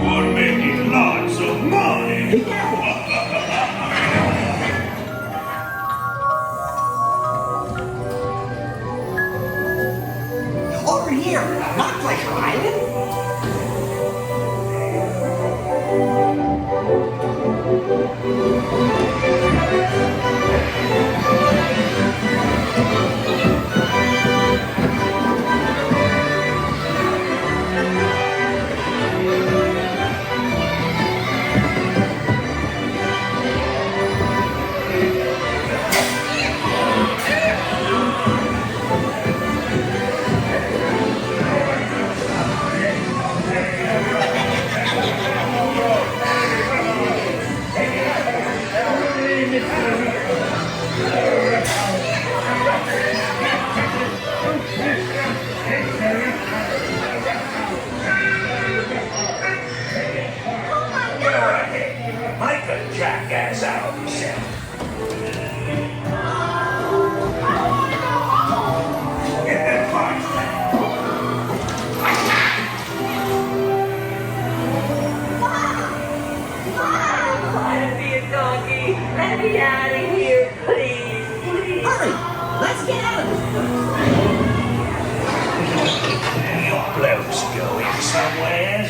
We're making lots of money. Over here, not Pleasure Island. Make a jackass out of yourself. Get that fight. Let me be a donkey. Let me out of here, please. Please. Hurry, let's get out of this. Your bloke's going somewhere.